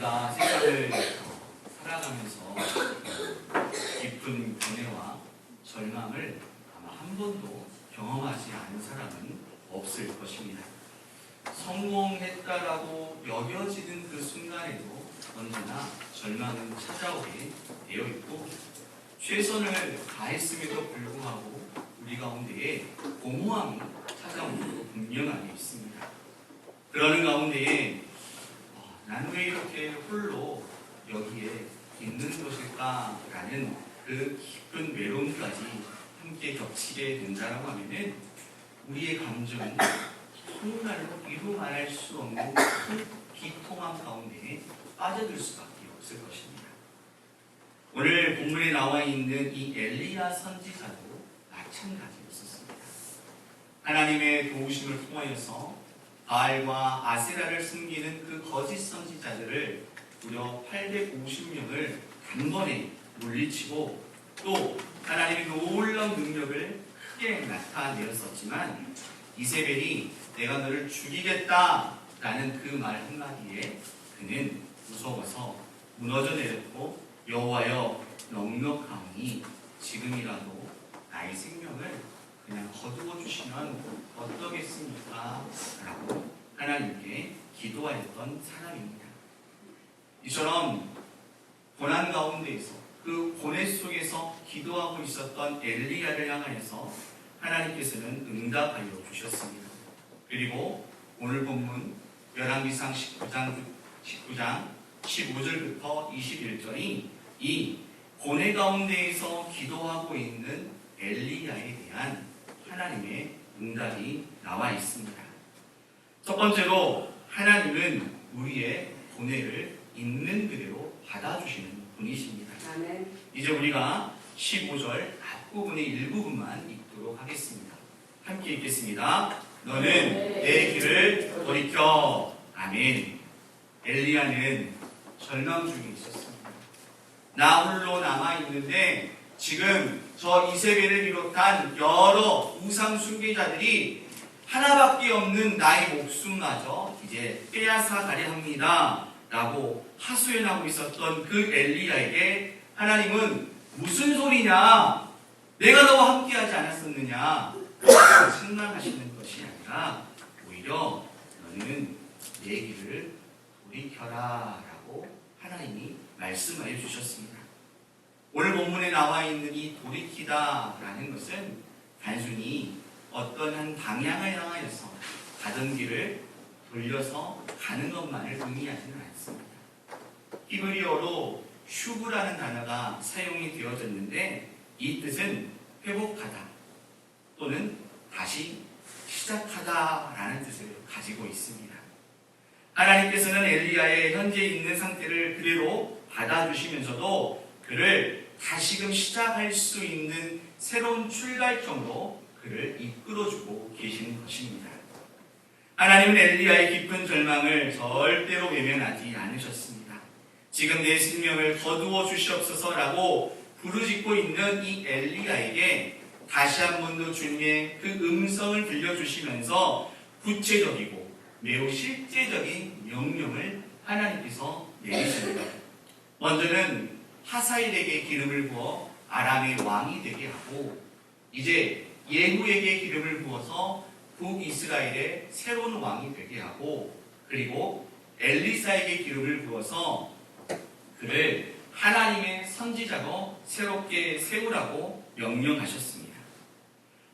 우리가 세상을 살아가면서 깊은 고뇌와 절망을 아마 한 번도 경험하지 않은 사람은 없을 것입니다. 성공했다라고 여겨지는 그 순간에도 언제나 절망은 찾아오게 되어 있고, 최선을 다했음에도 불구하고 우리 가운데에 공허함이 찾아오는 것도 분명하게 있습니다. 그러는 가운데에 나는 왜 이렇게 홀로 여기에 있는 것일까라는 그 깊은 외로움까지 함께 겹치게 된다라고 하면은 우리의 감정은 정말로 이루 말할 수 없는 큰 비통함 가운데 빠져들 수밖에 없을 것입니다. 오늘 본문에 나와 있는 이 엘리야 선지자도 마찬가지였습니다. 하나님의 도우심을 통하여서 바알과 아세라를 숨기는 그 거짓 선지자들을 무려 850명을 단번에 물리치고, 또 하나님의 놀라운 능력을 크게 나타내었었지만 이세벨이 내가 너를 죽이겠다라는 그 말 한마디에 그는 무서워서 무너져 내렸고, 여호와여 넉넉하오니 지금이라도 나의 생명을 그냥 거두어 주시면 어떠겠습니까? 라고 하나님께 기도하였던 사람입니다. 이처럼 고난 가운데에서 그 고뇌 속에서 기도하고 있었던 엘리야를 향하여서 하나님께서는 응답하여 주셨습니다. 그리고 오늘 본문 열왕기상 19장 15절부터 21절이 이 고뇌 가운데에서 기도하고 있는 엘리야에 대한 하나님의 응답이 나와 있습니다. 첫 번째로 하나님은 우리의 고뇌를 있는 그대로 받아주시는 분이십니다. 아멘. 이제 우리가 15절 앞부분의 일부분만 읽도록 하겠습니다. 함께 읽겠습니다. 너는 내 길을 돌이켜. 아멘. 엘리야는 절망 중에 있었습니다. 나 홀로 남아있는데 지금 저 이세벨을 비롯한 여러 우상 숭배자들이 하나밖에 없는 나의 목숨마저 이제 빼앗아 가려 합니다 라고 하소연하고 있었던 그 엘리야에게 하나님은 무슨 소리냐, 내가 너와 함께하지 않았었느냐 책망하시는 것이 아니라 오히려 너는 내 길을 돌이켜라 라고 하나님이 말씀하여 주셨습니다. 오늘 본문에 나와 있는 이 돌이키다라는 것은 단순히 어떤 한 방향을 향하여서 가던 길을 돌려서 가는 것만을 의미하지는 않습니다. 히브리어로 슈브라는 단어가 사용이 되어졌는데 이 뜻은 회복하다 또는 다시 시작하다라는 뜻을 가지고 있습니다. 하나님께서는 엘리야의 현재 있는 상태를 그대로 받아주시면서도 그를 다시금 시작할 수 있는 새로운 출발점으로 그를 이끌어주고 계시는 것입니다. 하나님은 엘리야의 깊은 절망을 절대로 외면하지 않으셨습니다. 지금 내 생명을 거두어 주시옵소서라고 부르짖고 있는 이 엘리야에게 다시 한 번 더 주님의 그 음성을 들려주시면서 구체적이고 매우 실제적인 명령을 하나님께서 내리십니다. 먼저는 하사일에게 기름을 부어 아람의 왕이 되게 하고, 이제 예후에게 기름을 부어서 북이스라엘의 새로운 왕이 되게 하고, 그리고 엘리사에게 기름을 부어서 그를 하나님의 선지자로 새롭게 세우라고 명령하셨습니다.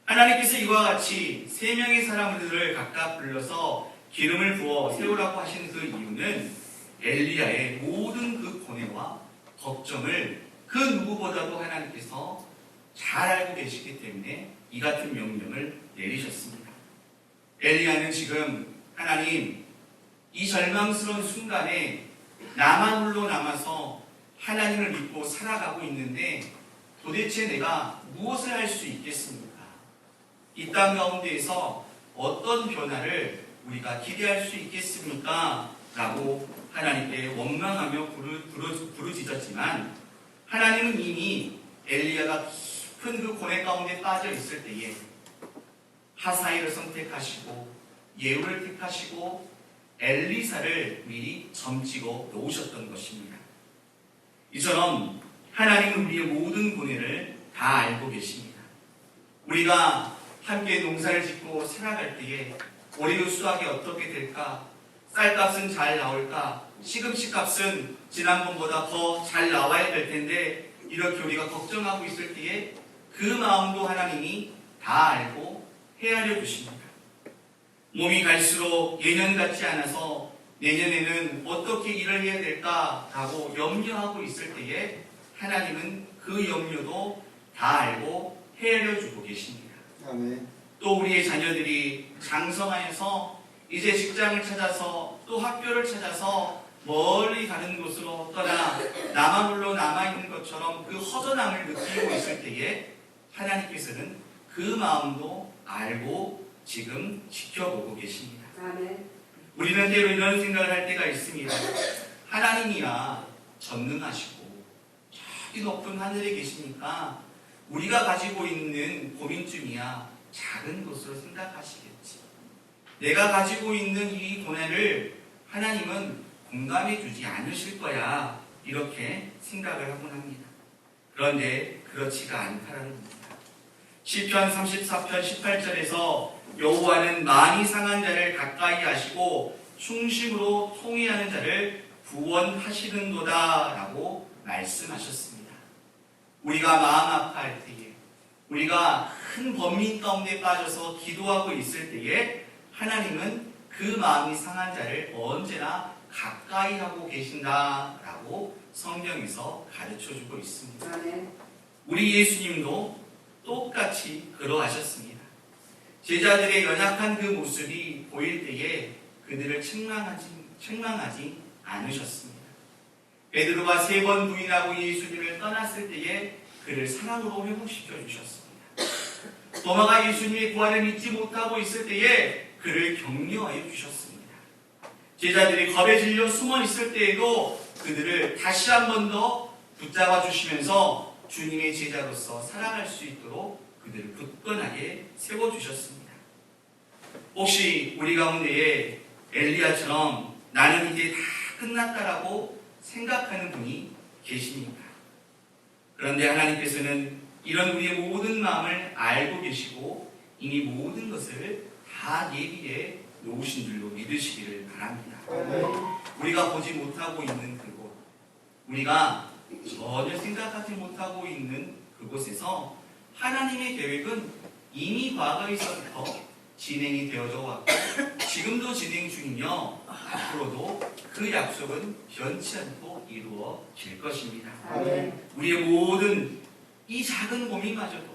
하나님께서 이와 같이 세 명의 사람들을 각각 불러서 기름을 부어 세우라고 하신 그 이유는 엘리야의 모든 그 고뇌와 걱정을 그 누구보다도 하나님께서 잘 알고 계시기 때문에 이 같은 명령을 내리셨습니다. 엘리야는 지금 하나님, 이 절망스러운 순간에 나만 홀로 남아서 하나님을 믿고 살아가고 있는데 도대체 내가 무엇을 할 수 있겠습니까? 이 땅 가운데에서 어떤 변화를 우리가 기대할 수 있겠습니까? 라고 하나님께 원망하며 부르짖었지만 하나님은 이미 엘리야가 깊은 그 고뇌 가운데 빠져 있을 때에 하사일을 선택하시고 예후를 택하시고 엘리사를 미리 점찍어 놓으셨던 것입니다. 이처럼 하나님은 우리의 모든 고뇌를 다 알고 계십니다. 우리가 함께 농사를 짓고 살아갈 때에 올해 수확이 어떻게 될까? 쌀값은 잘 나올까? 시금치 값은 지난번보다 더 잘 나와야 될 텐데 이렇게 우리가 걱정하고 있을 때에 그 마음도 하나님이 다 알고 헤아려 주십니다. 몸이 갈수록 예년 같지 않아서 내년에는 어떻게 일을 해야 될까라고 염려하고 있을 때에 하나님은 그 염려도 다 알고 헤아려 주고 계십니다. 아멘. 또 우리의 자녀들이 장성하여서 이제 직장을 찾아서 또 학교를 찾아서 멀리 가는 곳으로 떠나 나만 홀로 남아있는 것처럼 그 허전함을 느끼고 있을 때에 하나님께서는 그 마음도 알고 지금 지켜보고 계십니다. 아멘. 우리는 때로 이런 생각을 할 때가 있습니다. 하나님이야 전능하시고 저기 높은 하늘에 계시니까 우리가 가지고 있는 고민쯤이야 작은 것으로 생각하시겠지. 내가 가지고 있는 이 고뇌를 하나님은 공감해 주지 않으실 거야. 이렇게 생각을 하곤 합니다. 그런데 그렇지가 않다라는 겁니다. 시편 34편 18절에서 여호와는 많이 상한 자를 가까이 하시고 충심으로 통회하는 자를 구원하시는도다 라고 말씀하셨습니다. 우리가 마음 아파할 때에 우리가 큰 범민 가운데 빠져서 기도하고 있을 때에 하나님은 그 마음이 상한 자를 언제나 가까이 하고 계신다라고 성경에서 가르쳐주고 있습니다. 아멘. 우리 예수님도 똑같이 그러하셨습니다. 제자들의 연약한 그 모습이 보일 때에 그들을 책망하지 않으셨습니다. 베드로가 3번 부인하고 예수님을 떠났을 때에 그를 사랑으로 회복시켜 주셨습니다. 도마가 예수님의 부활을 믿지 못하고 있을 때에 그를 격려하여 주셨습니다. 제자들이 겁에 질려 숨어 있을 때에도 그들을 다시 한 번 더 붙잡아 주시면서 주님의 제자로서 살아갈 수 있도록 그들을 굳건하게 세워주셨습니다. 혹시 우리 가운데에 엘리야처럼 나는 이제 다 끝났다라고 생각하는 분이 계십니까? 그런데 하나님께서는 이런 우리의 모든 마음을 알고 계시고 이미 모든 것을 다 예비해 놓으신 줄로 믿으시기를 바랍니다. 우리가 보지 못하고 있는 그곳, 우리가 전혀 생각하지 못하고 있는 그곳에서 하나님의 계획은 이미 과거에서부터 진행이 되어져 왔고 지금도 진행 중이며 앞으로도 그 약속은 변치 않고 이루어질 것입니다. 아멘. 우리의 모든 이 작은 고민마저도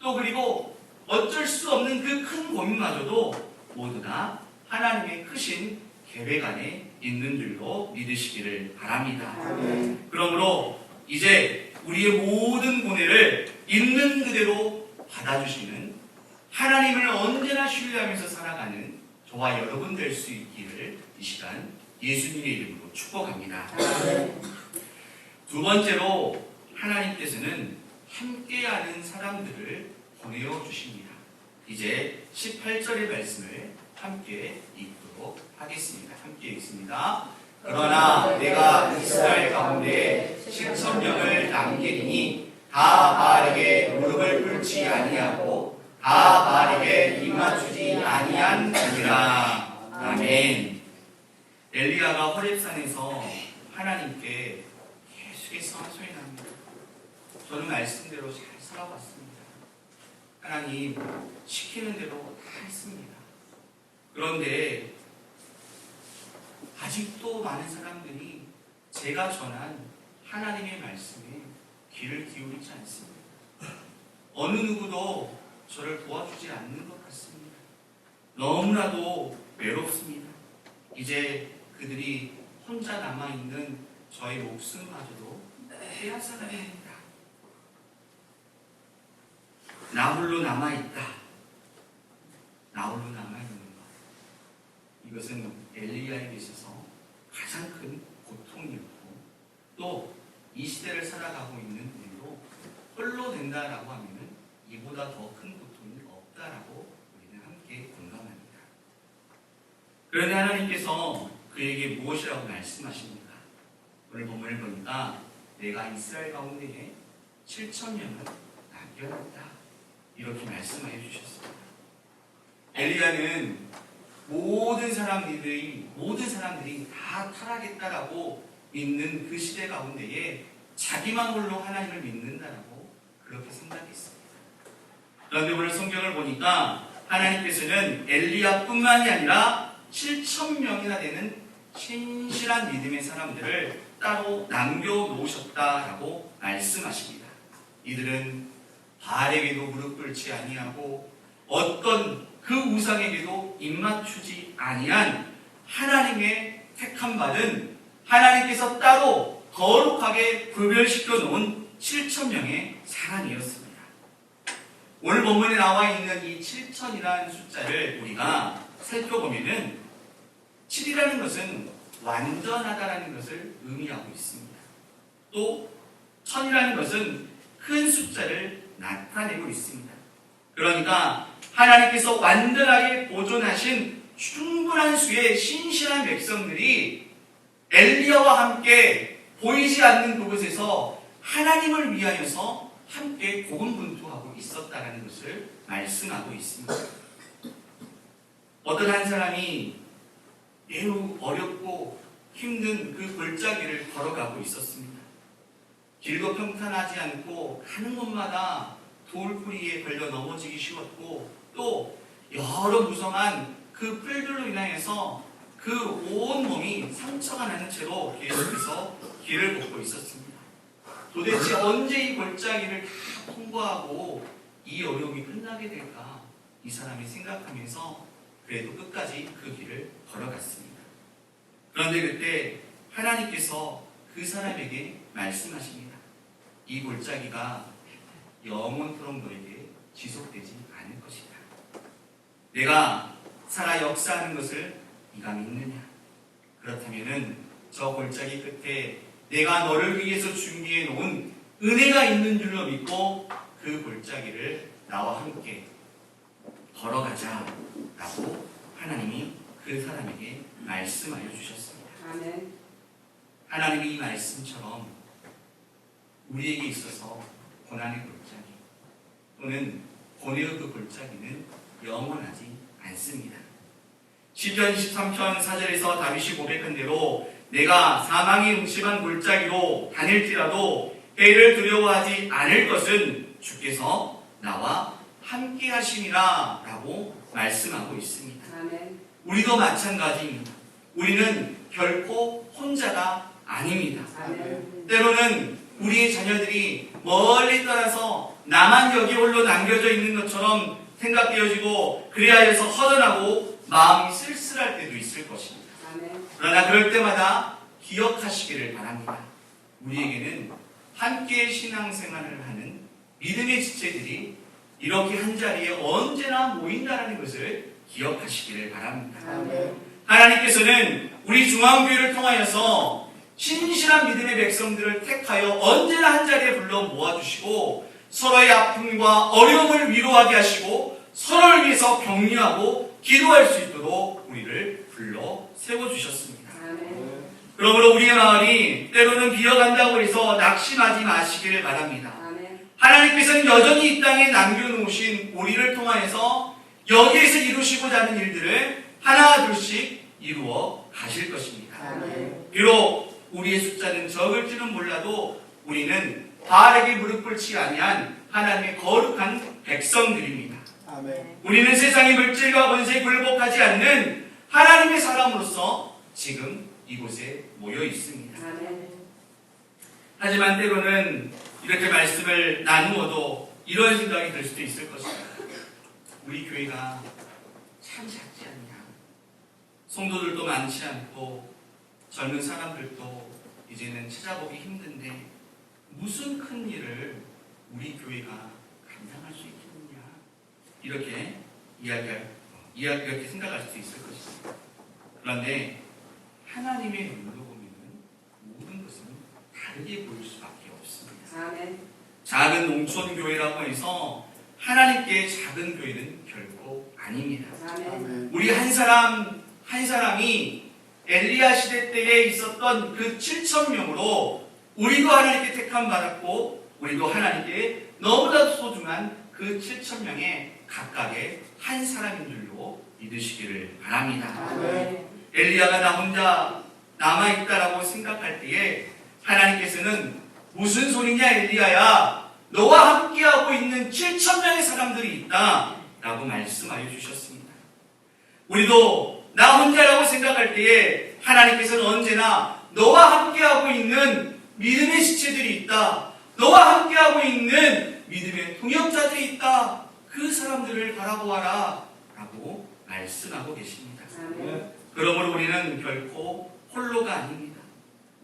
또 그리고 어쩔 수 없는 그 큰 고민마저도 모두 다 하나님의 크신 계획 안에 있는 줄로 믿으시기를 바랍니다. 아멘. 그러므로 이제 우리의 모든 고뇌를 있는 그대로 받아주시는 하나님을 언제나 신뢰하면서 살아가는 저와 여러분 될 수 있기를 이 시간 예수님의 이름으로 축복합니다. 아멘. 두 번째로 하나님께서는 함께하는 사람들을 보내어 주십니다. 이제 18절의 말씀을 함께 읽도록 하겠습니다. 함께 읽습니다. 그러나 내가 이스라엘 가운데 7,000명을 남기리니 다 바알에게 무릎을 꿇지 아니하고 다 바알에게 입 맞추지 아니한지라. 아멘. 엘리야가 호렙산에서 하나님께 계속해서 소리납니다. 저는 말씀대로 잘 살아봤습니다. 하나님 시키는 대로 다 했습니다. 그런데 아직도 많은 사람들이 제가 전한 하나님의 말씀에 귀를 기울이지 않습니다. 어느 누구도 저를 도와주지 않는 것 같습니다. 너무나도 외롭습니다. 이제 그들이 혼자 남아있는 저의 목숨마저도 빼앗아가야 합니다. 나 홀로 남아있다. 나 홀로 남아있는 것. 이것은 엘리야에게 있어서 가장 큰 고통이었고 또 이 시대를 살아가고 있는 우리도 홀로 된다라고 하면 이보다 더 큰 고통이 없다라고 우리는 함께 공감합니다. 그런데 하나님께서 그에게 무엇이라고 말씀하십니까? 오늘 본문을 보니까 내가 이스라엘 가운데에 7,000명을 남겨놨다. 이렇게 말씀해 주셨습니다. 엘리야는 모든 사람들이 다 타락했다라고 믿는 그 시대 가운데에 자기만 홀로 하나님을 믿는다라고 그렇게 생각했습니다. 그런데 오늘 성경을 보니까 하나님께서는 엘리야뿐만이 아니라 7,000명이나 되는 신실한 믿음의 사람들을 따로 남겨놓으셨다라고 말씀하십니다. 이들은 바알에게도 무릎 꿇지 아니하고 어떤 그 우상에게도 입맞추지 아니한 하나님의 택함 받은 하나님께서 따로 거룩하게 구별시켜 놓은 7,000명의 사람이었습니다. 오늘 본문에 나와 있는 이 7,000이라는 숫자를 우리가 살펴보면은 7이라는 것은 완전하다라는 것을 의미하고 있습니다. 또 1,000이라는 것은 큰 숫자를 나타내고 있습니다. 그러니까 하나님께서 완전하게 보존하신 충분한 수의 신실한 백성들이 엘리야와 함께 보이지 않는 그곳에서 하나님을 위하여서 함께 고군분투하고 있었다는 것을 말씀하고 있습니다. 어떤 한 사람이 매우 어렵고 힘든 그 골짜기를 걸어가고 있었습니다. 길고 평탄하지 않고 가는 곳마다 돌뿌리에 걸려 넘어지기 쉬웠고 또 여러 무성한 그 풀들로 인하여서 그 온 몸이 상처가 나는 채로 계속해서 길을 걷고 있었습니다. 도대체 언제 이 골짜기를 다 통과하고 이 어려움이 끝나게 될까? 이 사람이 생각하면서 그래도 끝까지 그 길을 걸어갔습니다. 그런데 그때 하나님께서 그 사람에게 말씀하십니다. 이 골짜기가 영원토록 너에게 지속되지 않을 것이다. 내가 살아 역사하는 것을 네가 믿느냐? 그렇다면은 저 골짜기 끝에 내가 너를 위해서 준비해 놓은 은혜가 있는 줄로 믿고 그 골짜기를 나와 함께 걸어가자라고 하나님이 그 사람에게 말씀하여 주셨습니다. 아멘. 하나님이 이 말씀처럼 우리에게 있어서 고난의 골짜기 또는 고뇌의 그 골짜기는 영원하지 않습니다. 시편 23편 4절에서 다윗이 고백한 대로 내가 사망이 음침한 골짜기로 다닐지라도 해를 두려워하지 않을 것은 주께서 나와 함께 하심이라 라고 말씀하고 있습니다. 아멘. 우리도 마찬가지입니다. 우리는 결코 혼자가 아닙니다. 아멘. 때로는 우리의 자녀들이 멀리 떠나서 나만 여기 홀로 남겨져 있는 것처럼 생각되어지고 그리하여서 허전하고 마음이 쓸쓸할 때도 있을 것입니다. 아멘. 그러나 그럴 때마다 기억하시기를 바랍니다. 우리에게는 함께 신앙생활을 하는 믿음의 지체들이 이렇게 한자리에 언제나 모인다는 것을 기억하시기를 바랍니다. 아멘. 하나님께서는 우리 중앙교회를 통하여서 신실한 믿음의 백성들을 택하여 언제나 한자리에 불러 모아주시고 서로의 아픔과 어려움을 위로하게 하시고 서로를 위해서 격려하고 기도할 수 있도록 우리를 불러 세워주셨습니다. 아멘. 그러므로 우리의 마을이 때로는 비어간다고 해서 낙심하지 마시기를 바랍니다. 아멘. 하나님께서는 여전히 이 땅에 남겨놓으신 우리를 통하여서 여기에서 이루시고자 하는 일들을 하나 둘씩 이루어 가실 것입니다. 아멘. 비록 우리의 숫자는 적을지는 몰라도 우리는 바알에게 무릎 꿇지 아니한 하나님의 거룩한 백성들입니다. 아멘. 우리는 세상의 물질과 권세에 굴복하지 않는 하나님의 사람으로서 지금 이곳에 모여 있습니다. 아멘. 하지만 때로는 이렇게 말씀을 나누어도 이런 생각이 들 수도 있을 것입니다. 우리 교회가 참 작지 않냐. 성도들도 많지 않고 젊은 사람들도 이제는 찾아보기 힘든데 무슨 큰 일을 우리 교회가 감당할 수 있겠느냐. 이렇게 이렇게 생각할 수도 있을 것입니다. 그런데 하나님의 눈으로 보면 모든 것은 다르게 보일 수밖에 없습니다. 아멘. 작은 농촌 교회라고 해서 하나님께 작은 교회는 결코 아닙니다. 아멘. 우리 한 사람 한 사람이 엘리야 시대 때에 있었던 그 7,000명으로 우리도 하나님께 택함 받았고 우리도 하나님께 너무나 소중한 그 7,000명의 각각의 한 사람인 줄로 믿으시기를 바랍니다. 아멘. 엘리야가 나 혼자 남아있다라고 생각할 때에 하나님께서는 무슨 소리냐 엘리야야, 너와 함께하고 있는 7,000명의 사람들이 있다 라고 말씀하여 주셨습니다. 우리도 나 혼자라고 생각할 때에 하나님께서는 언제나 너와 함께하고 있는 믿음의 지체들이 있다, 너와 함께하고 있는 믿음의 동역자들이 있다, 그 사람들을 바라보아라 라고 말씀하고 계십니다. 아멘. 그러므로 우리는 결코 홀로가 아닙니다.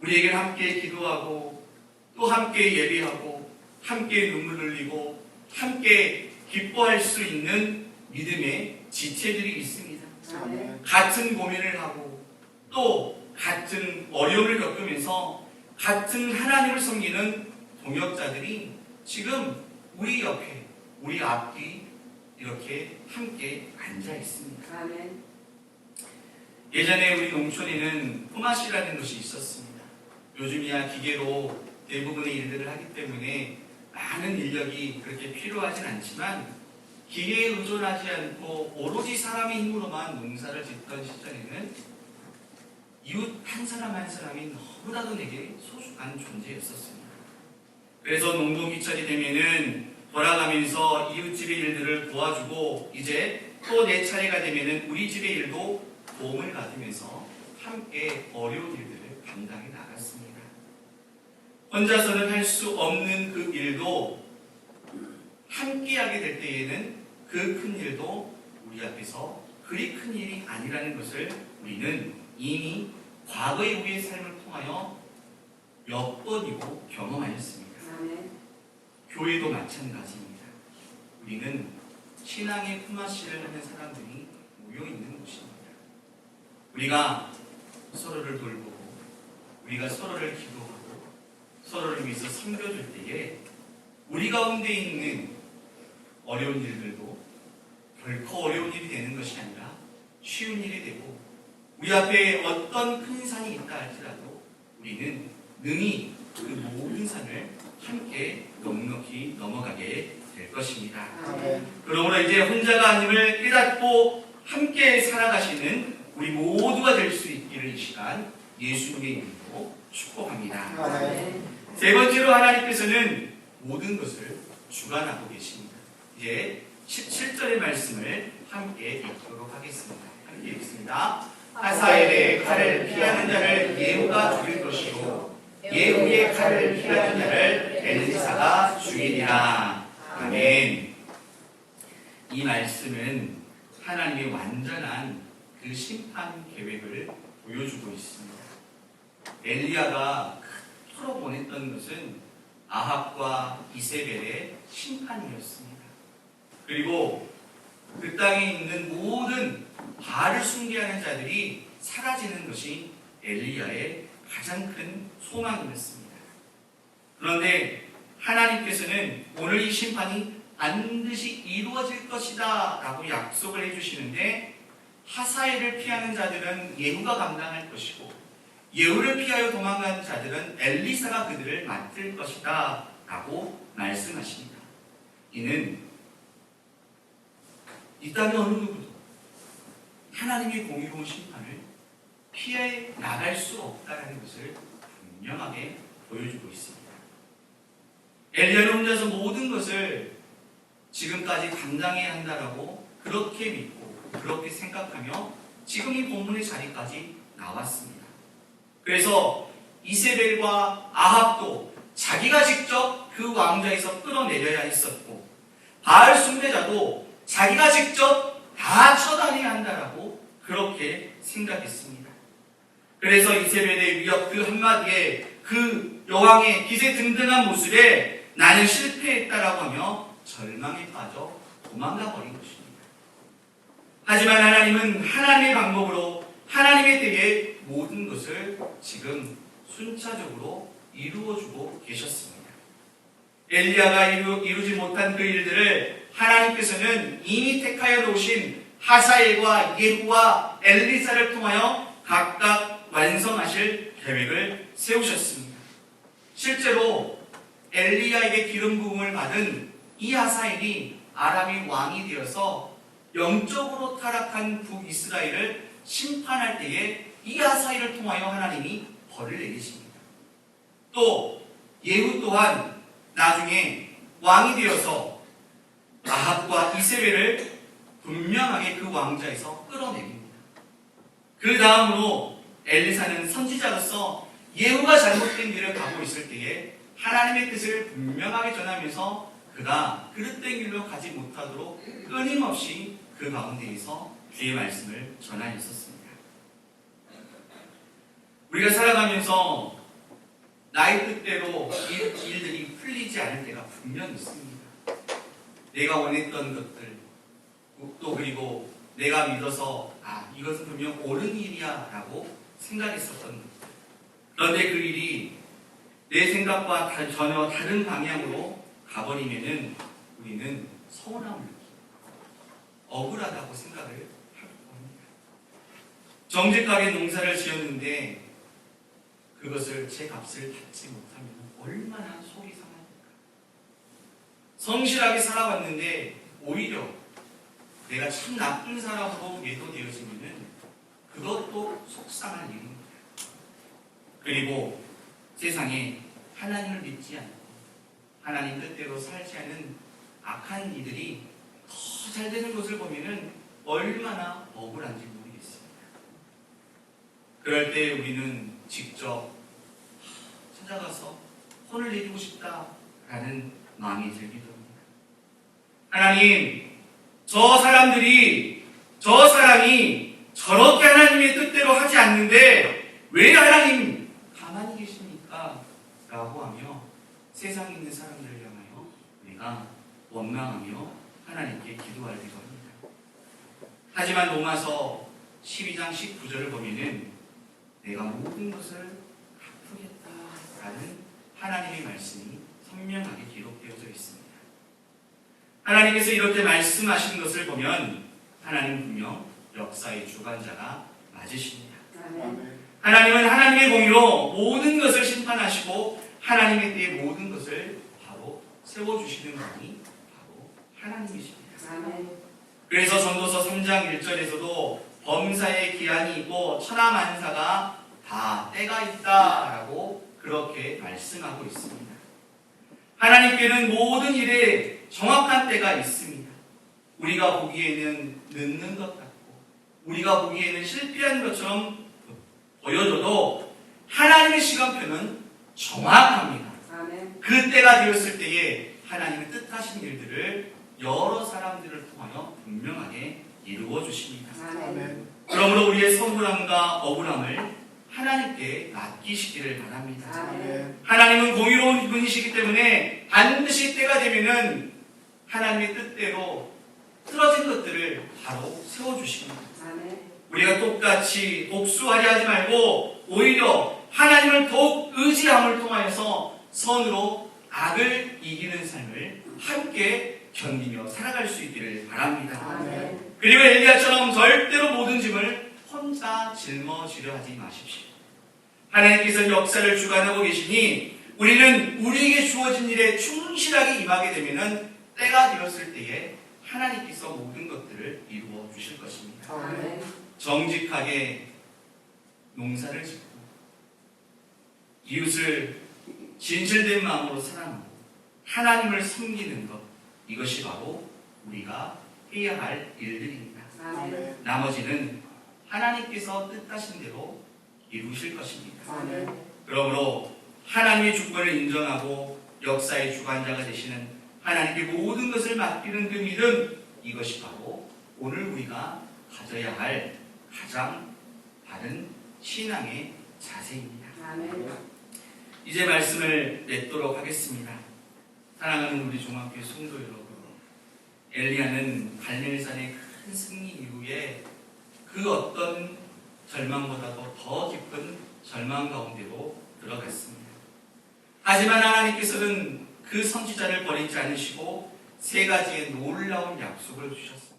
우리에게는 함께 기도하고 또 함께 예배하고 함께 눈물 흘리고 함께 기뻐할 수 있는 믿음의 지체들이 있습니다. 아멘. 같은 고민을 하고 또 같은 어려움을 겪으면서 같은 하나님을 섬기는 동역자들이 지금 우리 옆에, 우리 앞뒤 이렇게 함께 앉아 있습니다. 아멘. 예전에 우리 농촌에는 품앗이라는 것이 있었습니다. 요즘이야 기계로 대부분의 일들을 하기 때문에 많은 인력이 그렇게 필요하진 않지만 기계에 의존하지 않고 오로지 사람의 힘으로만 농사를 짓던 시절에는 이웃 한 사람 한 사람이 너무나도 내게 소중한 존재였었습니다. 그래서 농동기철이 되면은 돌아가면서 이웃집의 일들을 도와주고 이제 또 내 차례가 되면은 우리 집의 일도 도움을 받으면서 함께 어려운 일들을 감당해 나갔습니다. 혼자서는 할 수 없는 그 일도 함께하게 될 때에는 그 큰 일도 우리 앞에서 그리 큰 일이 아니라는 것을 우리는 이미 과거의 우리의 삶을 통하여 몇 번이고 경험하였습니다. 아멘. 교회도 마찬가지입니다. 우리는 신앙의 품앗이를 하는 사람들이 모여 있는 곳입니다. 우리가 서로를 돌보고 우리가 서로를 기도하고 서로를 위해서 섬겨줄 때에 우리 가운데 있는 어려운 일들도 결코 어려운 일이 되는 것이 아니라 쉬운 일이 되고 우리 앞에 어떤 큰 산이 있다 할지라도 우리는 능히 그 모든 산을 함께 넉넉히 넘어가게 될 것입니다. 아멘. 그러므로 이제 혼자가 아님을 깨닫고 함께 살아가시는 우리 모두가 될 수 있기를 이 시간 예수님의 이름으로 축복합니다. 아멘. 세 번째로 하나님께서는 모든 것을 주관하고 계십니다. 이제 17절의 말씀을 함께 읽도록 하겠습니다. 함께 읽습니다. 하사엘의 칼을 피하는 자를 예후가 죽일 것이요 예후의 칼을 피하는 자를 엘리사가 죽이리라. 아멘. 이 말씀은 하나님의 완전한 그 심판 계획을 보여주고 있습니다. 엘리야가 그토록 원했던 것은 아합과 이세벨의 심판이었습니다. 그리고 그 땅에 있는 모든 바알을 숭배하는 자들이 사라지는 것이 엘리야의 가장 큰 소망이었습니다. 그런데 하나님께서는 오늘 이 심판이 반드시 이루어질 것이다 라고 약속을 해주시는데 하사엘을 피하는 자들은 예후가 감당할 것이고 예후를 피하여 도망가는 자들은 엘리사가 그들을 맡을 것이다 라고 말씀하십니다. 이는 이 땅의 어느 누구도 하나님의 공의로운 심판을 피해 나갈 수 없다는 것을 분명하게 보여주고 있습니다. 엘리야는 혼자서 모든 것을 지금까지 감당해야 한다라고 그렇게 믿고 그렇게 생각하며 지금 이 본문의 자리까지 나왔습니다. 그래서 이세벨과 아합도 자기가 직접 그 왕좌에서 끌어내려야 했었고 바알 숭배자도 자기가 직접 다 처단해야 한다라고 그렇게 생각했습니다. 그래서 이세벨의 위협 그 한마디에 그 여왕의 기세등등한 모습에 나는 실패했다라고 하며 절망에 빠져 도망가 버린 것입니다. 하지만 하나님은 하나님의 방법으로 하나님의 때에 모든 것을 지금 순차적으로 이루어주고 계셨습니다. 엘리야가 이루지 못한 그 일들을 하나님께서는 이미 택하여 놓으신 하사엘과 예후와 엘리사를 통하여 각각 완성하실 계획을 세우셨습니다. 실제로 엘리야에게 기름 부음을 받은 이 하사엘이 아람의 왕이 되어서 영적으로 타락한 북이스라엘을 심판할 때에 이 하사엘을 통하여 하나님이 벌을 내리십니다. 또 예후 또한 나중에 왕이 되어서 아합과 이세벨을 분명하게 그 왕좌에서 끌어내립니다. 그 다음으로 엘리사는 선지자로서 예후가 잘못된 길을 가고 있을 때에 하나님의 뜻을 분명하게 전하면서 그가 그릇된 길로 가지 못하도록 끊임없이 그 가운데에서 주의 말씀을 전하였었습니다. 우리가 살아가면서 나의 뜻대로 일들이 풀리지 않을 때가 분명히 있습니다. 내가 원했던 것들, 또 그리고 내가 믿어서 이것은 분명 옳은 일이야 라고 생각했었던 것들. 그런데 그 일이 내 생각과 전혀 다른 방향으로 가버리면은 우리는 서운함을 느끼고 억울하다고 생각을 하고 합니다. 정직하게 농사를 지었는데 그것을 제 값을 받지 못하면 얼마나 속이 상합니까? 성실하게 살아왔는데 오히려 내가 참 나쁜 사람으로 매도되어지면은 그것도 속상한 일입니다. 그리고 세상에 하나님을 믿지 않고 하나님 뜻대로 살지 않는 악한 이들이 더 잘 되는 것을 보면은 얼마나 억울한지 모르겠습니다. 그럴 때 우리는 직접 찾아가서 혼을 내주고 싶다라는 마음이 들기도 합니다. 하나님, 저 사람이 저렇게 하나님의 뜻대로 하지 않는데 왜 하나님 가만히 계십니까? 라고 하며 세상에 있는 사람들을 향하여 우리가 원망하며 하나님께 기도할 때가 합니다. 하지만 로마서 12장 19절을 보면은 내가 모든 것을 갚으겠다라는 하나님의 말씀이 선명하게 기록되어져 있습니다. 하나님께서 이렇게 말씀하시는 것을 보면 하나님 분명 역사의 주관자가 맞으십니다. 아멘. 하나님은 하나님의 공의로 모든 것을 심판하시고 하나님의 때에 모든 것을 바로 세워주시는 분이 바로 하나님이십니다. 아멘. 그래서 전도서 3장 1절에서도 범사에 기한이 있고 천하만사가 다 때가 있다라고 그렇게 말씀하고 있습니다. 하나님께는 모든 일에 정확한 때가 있습니다. 우리가 보기에는 늦는 것 같고 우리가 보기에는 실패한 것처럼 보여져도 하나님의 시간표는 정확합니다. 아멘. 그 때가 되었을 때에 하나님의 뜻하신 일들을 여러 사람들을 통하여 분명하게 이루어 주십니다. 아멘. 그러므로 우리의 서운함과 억울함을 하나님께 맡기시기를 바랍니다. 아멘. 하나님은 공의로운 분이시기 때문에 반드시 때가 되면은 하나님의 뜻대로 틀어진 것들을 바로 세워주십니다. 아멘. 우리가 똑같이 복수하려 하지 말고 오히려 하나님을 더욱 의지함을 통하여서 선으로 악을 이기는 삶을 함께 견디며 살아갈 수 있기를 바랍니다. 아멘. 그리고 엘리야처럼 절대로 모든 짐을 혼자 짊어지려 하지 마십시오. 하나님께서 역사를 주관하고 계시니 우리는 우리에게 주어진 일에 충실하게 임하게 되면은 때가 되었을 때에 하나님께서 모든 것들을 이루어 주실 것입니다. 아멘. 정직하게 농사를 짓고 이웃을 진실된 마음으로 사랑하고 하나님을 섬기는 것, 이것이 바로 우리가 해야 할 일들입니다. 아멘. 나머지는 하나님께서 뜻하신 대로 이루실 것입니다. 아멘. 그러므로 하나님의 주권을 인정하고 역사의 주관자가 되시는 하나님께 모든 것을 맡기는 그 믿음, 이것이 바로 오늘 우리가 가져야 할 가장 바른 신앙의 자세입니다. 아멘. 이제 말씀을 맺도록 하겠습니다. 사랑하는 우리 종합교회 성도 여러분, 엘리야는 갈멜산의 큰 승리 이후에 그 어떤 절망보다도 더 깊은 절망 가운데로 들어갔습니다. 하지만 하나님께서는 그 선지자를 버리지 않으시고 세 가지의 놀라운 약속을 주셨습니다.